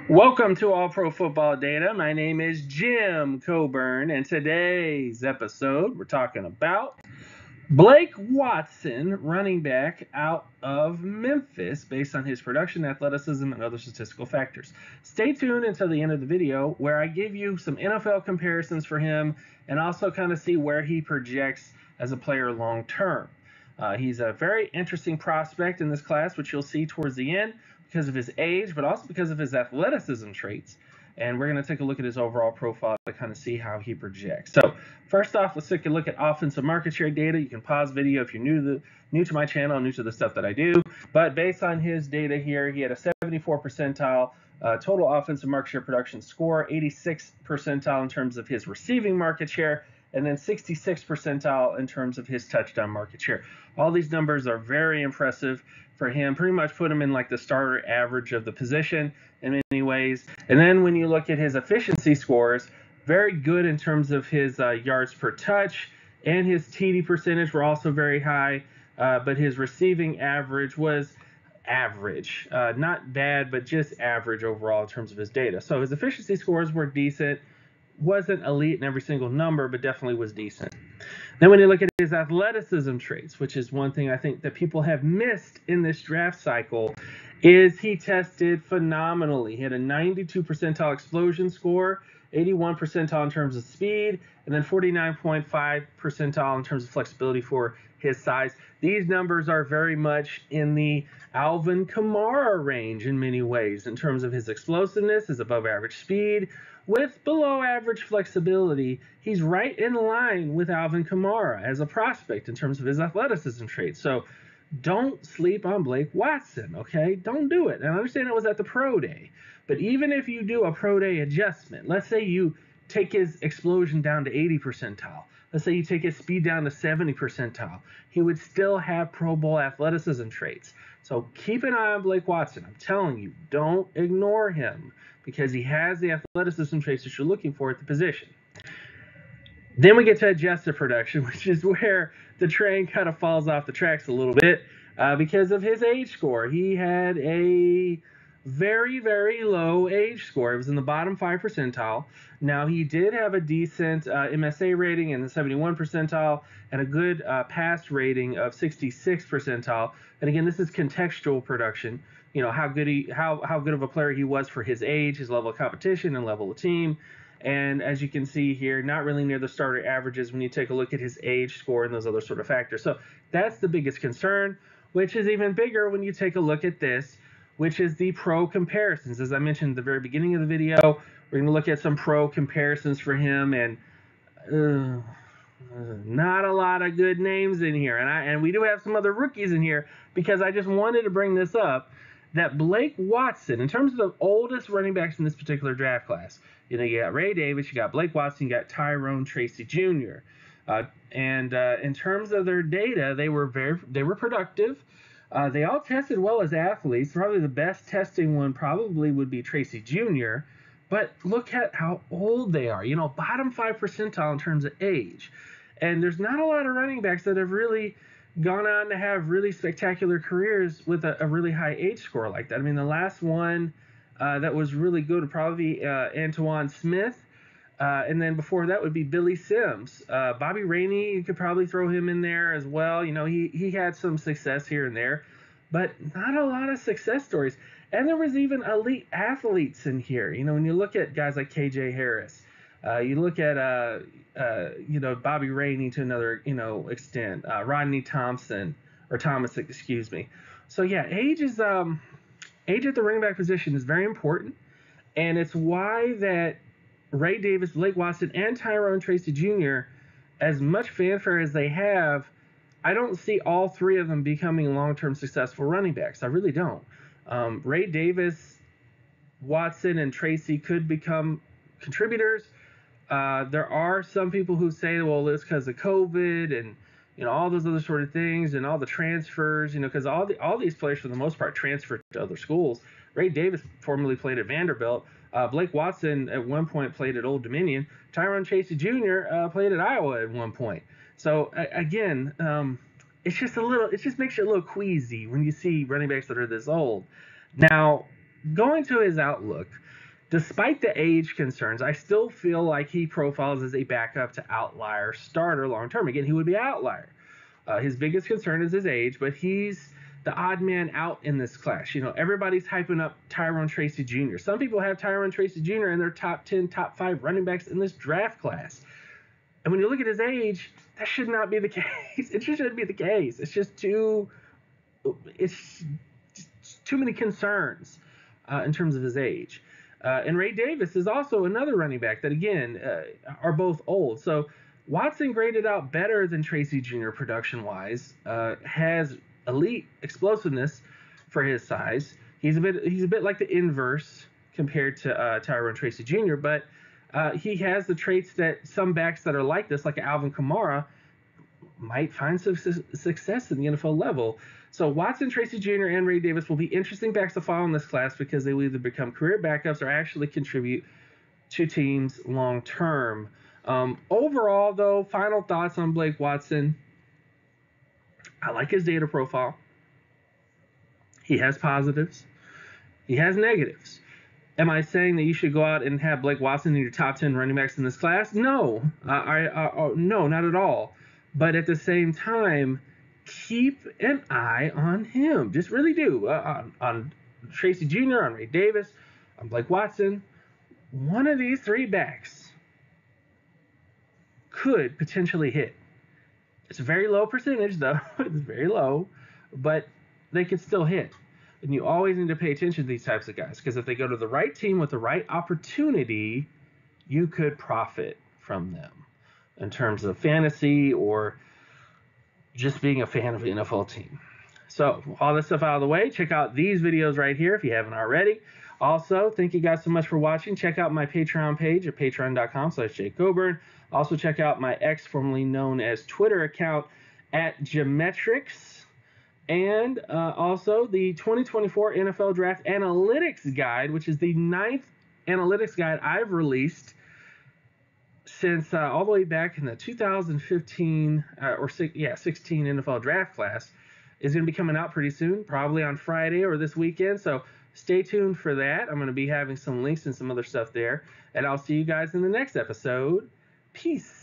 Welcome to All Pro Football Data. My name is Jim Coburn, and today's episode we're talking about Blake Watson, running back out of Memphis, based on his production, athleticism, and other statistical factors. Stay tuned until the end of the video where I give you some NFL comparisons for him and also kind of see where he projects as a player long term. He's a very interesting prospect in this class, which you'll see towards the end because of his age, but also because of his athleticism traits. And we're going to take a look at his overall profile to kind of see how he projects. So first off, let's take a look at offensive market share data. You can pause video if you're new to my channel, new to the stuff that I do. But based on his data here, he had a 74 percentile total offensive market share production score, 86 percentile in terms of his receiving market share, and then 66 percentile in terms of his touchdown market share. All these numbers are very impressive for him, pretty much put him in like the starter average of the position in many ways. And then when you look at his efficiency scores, very good in terms of his yards per touch, and his TD percentage were also very high, but his receiving average was average. Not bad, but just average overall in terms of his data. So his efficiency scores were decent. Wasn't elite in every single number, but definitely was decent. Then when you look at his athleticism traits, which is one thing I think that people have missed in this draft cycle, is he tested phenomenally. He had a 92 percentile explosion score, 81 percentile in terms of speed, and then 49.5 percentile in terms of flexibility for his size. These numbers are very much in the Alvin Kamara range in many ways in terms of his explosiveness, his above average speed, with below average flexibility. He's right in line with Alvin Kamara as a prospect in terms of his athleticism traits. So don't sleep on Blake Watson, okay? Don't do it. And I understand it was at the pro day, but even if you do a pro day adjustment, let's say you take his explosion down to 80 percentile, let's say you take his speed down to 70 percentile, he would still have Pro Bowl athleticism traits. So keep an eye on Blake Watson. I'm telling you, don't ignore him because he has the athleticism traits that you're looking for at the position. Then we get to adjusted production, which is where the train kind of falls off the tracks a little bit because of his age score. He had a very, very low age score. It was in the bottom 5 percentile. Now, he did have a decent MSA rating in the 71 percentile and a good pass rating of 66 percentile. And again, this is contextual production. You know, how good of a player he was for his age, his level of competition, and level of team. And as you can see here, not really near the starter averages when you take a look at his age score and those other sort of factors. So that's the biggest concern, which is even bigger when you take a look at this, which is the pro comparisons. As I mentioned at the very beginning of the video, we're going to look at some pro comparisons for him, and not a lot of good names in here. And we do have some other rookies in here because I just wanted to bring this up, that Blake Watson, in terms of the oldest running backs in this particular draft class, you know, you got Ray Davis, you got Blake Watson, you got Tyrone Tracy Jr. And in terms of their data, they were productive. They all tested well as athletes. Probably the best testing one probably would be Tracy Jr. But look at how old they are. You know, bottom 5 percentile in terms of age. And there's not a lot of running backs that have really gone on to have really spectacular careers with a really high age score like that. I mean, the last one that was really good would probably be Antoine Smith. And then before that would be Billy Sims. Bobby Rainey, you could probably throw him in there as well. You know, he had some success here and there, but not a lot of success stories. And there was even elite athletes in here. You know, when you look at guys like KJ Harris, you look at, you know, Bobby Rainey to another, you know, extent, Rodney Thompson, or Thomas, excuse me. So yeah, age at the running back position is very important. And it's why that Ray Davis, Blake Watson, and Tyrone Tracy Jr., as much fanfare as they have, I don't see all three of them becoming long-term successful running backs. I really don't. Ray Davis, Watson, and Tracy could become contributors. There are some people who say, well, it's because of COVID and, you know, all those other sort of things and all the transfers, you know, because all these players for the most part transferred to other schools. Ray Davis formerly played at Vanderbilt. Blake Watson at one point played at Old Dominion. Tyrone Tracy Jr. Played at Iowa at one point. So again, it just makes you a little queasy when you see running backs that are this old. Now, going to his outlook, despite the age concerns, I still feel like he profiles as a backup to outlier starter long term. Again, he would be an outlier. His biggest concern is his age, but he's the odd man out in this class. Everybody's hyping up Tyrone Tracy Jr. Some people have Tyrone Tracy Jr. in their top 10, top 5 running backs in this draft class. And when you look at his age, that should not be the case. It just shouldn't be the case. It's just too many concerns in terms of his age. And Ray Davis is also another running back that, again, are both old. So Watson graded out better than Tracy Jr. production-wise, has elite explosiveness for his size. He's a bit like the inverse compared to Tyrone Tracy Jr., but he has the traits that some backs that are like this, like Alvin Kamara, might find success in the NFL level. So Watson, Tracy Jr., and Ray Davis will be interesting backs to follow in this class because they will either become career backups or actually contribute to teams long term. Overall, though, final thoughts on Blake Watson. I like his data profile. He has positives. He has negatives. Am I saying that you should go out and have Blake Watson in your top 10 running backs in this class? No. No, not at all. But at the same time, keep an eye on him. Just really do. On Tracy Jr., on Ray Davis, on Blake Watson. One of these three backs could potentially hit. It's a very low percentage, though. It's very low. But they could still hit. And you always need to pay attention to these types of guys, because if they go to the right team with the right opportunity, you could profit from them in terms of fantasy or just being a fan of the NFL team. So all this stuff out of the way, check out these videos right here if you haven't already. Also, thank you guys so much for watching. Check out my Patreon page at patreon.com/jcoburn. Also check out my X, formerly known as Twitter account, at Geometrics. And also the 2024 NFL Draft Analytics Guide, which is the 9th analytics guide I've released since all the way back in the 2015 16 NFL Draft class, is going to be coming out pretty soon, probably on Friday or this weekend. So stay tuned for that. I'm going to be having some links and some other stuff there. And I'll see you guys in the next episode. Peace.